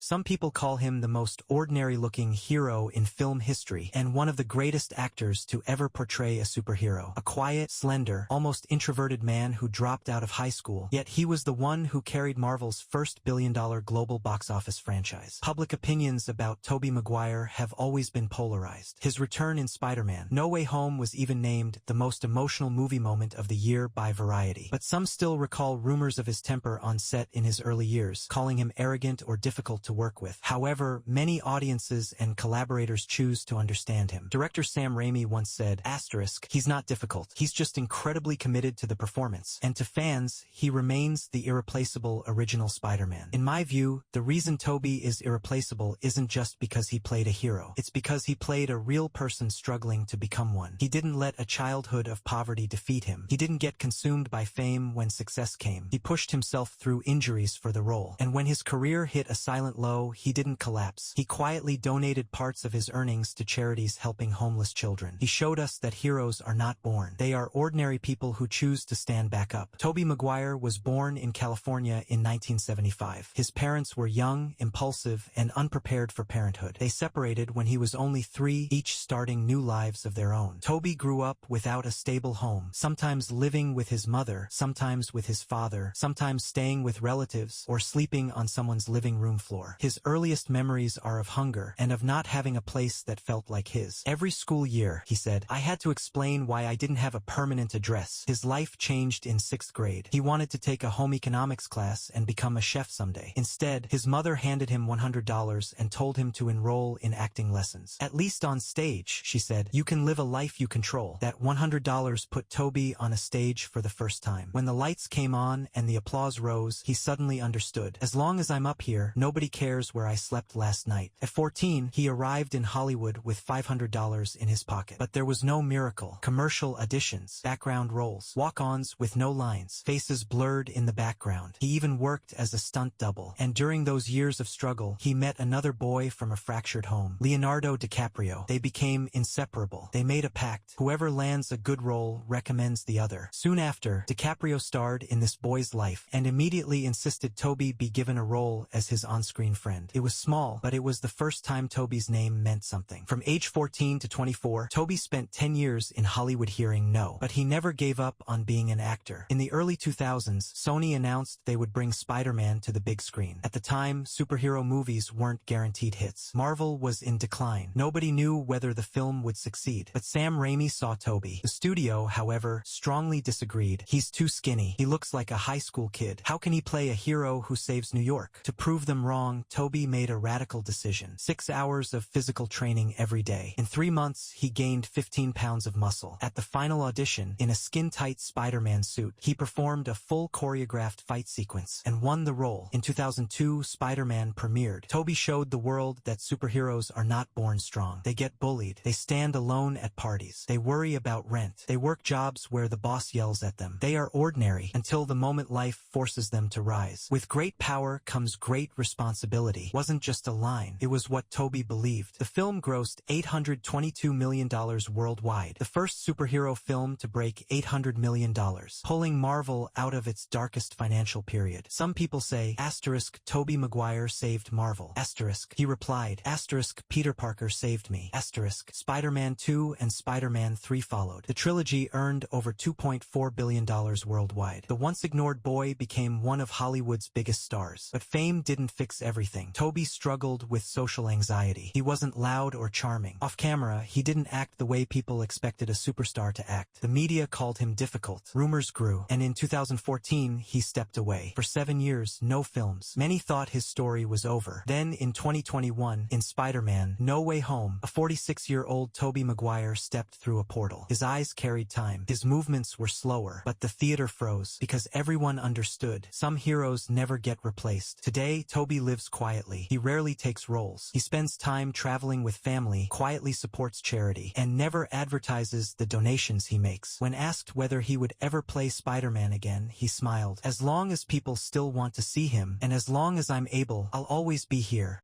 Some people call him the most ordinary-looking hero in film history and one of the greatest actors to ever portray a superhero. A quiet, slender, almost introverted man who dropped out of high school, yet he was the one who carried Marvel's first billion-dollar global box office franchise. Public opinions about Tobey Maguire have always been polarized. His return in Spider-Man: No Way Home was even named the most emotional movie moment of the year by Variety. But some still recall rumors of his temper on set in his early years, calling him arrogant or difficult to work with. However, many audiences and collaborators choose to understand him. Director Sam Raimi once said, "He's not difficult. He's just incredibly committed to the performance. And to fans, he remains the irreplaceable original Spider-Man." In my view, the reason Tobey is irreplaceable isn't just because he played a hero. It's because he played a real person struggling to become one. He didn't let a childhood of poverty defeat him. He didn't get consumed by fame when success came. He pushed himself through injuries for the role. And when his career hit a silent low, he didn't collapse. He quietly donated parts of his earnings to charities helping homeless children. He showed us that heroes are not born. They are ordinary people who choose to stand back up. Tobey Maguire was born in California in 1975. His parents were young, impulsive, and unprepared for parenthood. They separated when he was only 3, each starting new lives of their own. Tobey grew up without a stable home, sometimes living with his mother, sometimes with his father, sometimes staying with relatives, or sleeping on someone's living room floor. His earliest memories are of hunger and of not having a place that felt like his. Every school year, he said, I had to explain why I didn't have a permanent address. His life changed in 6th grade. He wanted to take a home economics class and become a chef someday. Instead, his mother handed him $100 and told him to enroll in acting lessons. At least on stage, she said, you can live a life you control. That $100 put Tobey on a stage for the first time. When the lights came on and the applause rose, he suddenly understood. As long as I'm up here, nobody cares where I slept last night. At 14, he arrived in Hollywood with $500 in his pocket. But there was no miracle. Commercial auditions, background roles, walk-ons with no lines, faces blurred in the background. He even worked as a stunt double. And during those years of struggle, he met another boy from a fractured home, Leonardo DiCaprio. They became inseparable. They made a pact. Whoever lands a good role recommends the other. Soon after, DiCaprio starred in this boy's life and immediately insisted Tobey be given a role as his on-screen friend. It was small, but it was the first time Tobey's name meant something. From age 14 to 24, Tobey spent 10 years in Hollywood hearing no, but he never gave up on being an actor. In the early 2000s, Sony announced they would bring Spider-Man to the big screen. At the time, superhero movies weren't guaranteed hits. Marvel was in decline. Nobody knew whether the film would succeed. But Sam Raimi saw Tobey. The studio, however, strongly disagreed. He's too skinny. He looks like a high school kid. How can he play a hero who saves New York? To prove them wrong, Tobey made a radical decision. 6 hours of physical training every day. In 3 months, he gained 15 pounds of muscle. At the final audition, in a skin-tight Spider-Man suit, he performed a full choreographed fight sequence and won the role. In 2002, Spider-Man premiered. Tobey showed the world that superheroes are not born strong. They get bullied. They stand alone at parties. They worry about rent. They work jobs where the boss yells at them. They are ordinary until the moment life forces them to rise. With great power comes great responsibility. Wasn't just a line. It was what Tobey believed. The film grossed $822 million worldwide. The first superhero film to break $800 million, pulling Marvel out of its darkest financial period. Some people say, Tobey Maguire saved Marvel. He replied, Peter Parker saved me. Spider-Man 2 and Spider-Man 3 followed. The trilogy earned over $2.4 billion worldwide. The once ignored boy became one of Hollywood's biggest stars. But fame didn't fix everything. Tobey struggled with social anxiety. He wasn't loud or charming. Off camera, he didn't act the way people expected a superstar to act. The media called him difficult. Rumors grew. And in 2014, he stepped away. For 7 years, no films. Many thought his story was over. Then, in 2021, in Spider-Man: No Way Home, a 46-year-old Tobey Maguire stepped through a portal. His eyes carried time. His movements were slower, but the theater froze because everyone understood. Some heroes never get replaced. Today, Tobey lives quietly. He rarely takes roles. He spends time traveling with family, quietly supports charity, and never advertises the donations he makes. When asked whether he would ever play Spider-Man again, he smiled. As long as people still want to see him, and as long as I'm able, I'll always be here.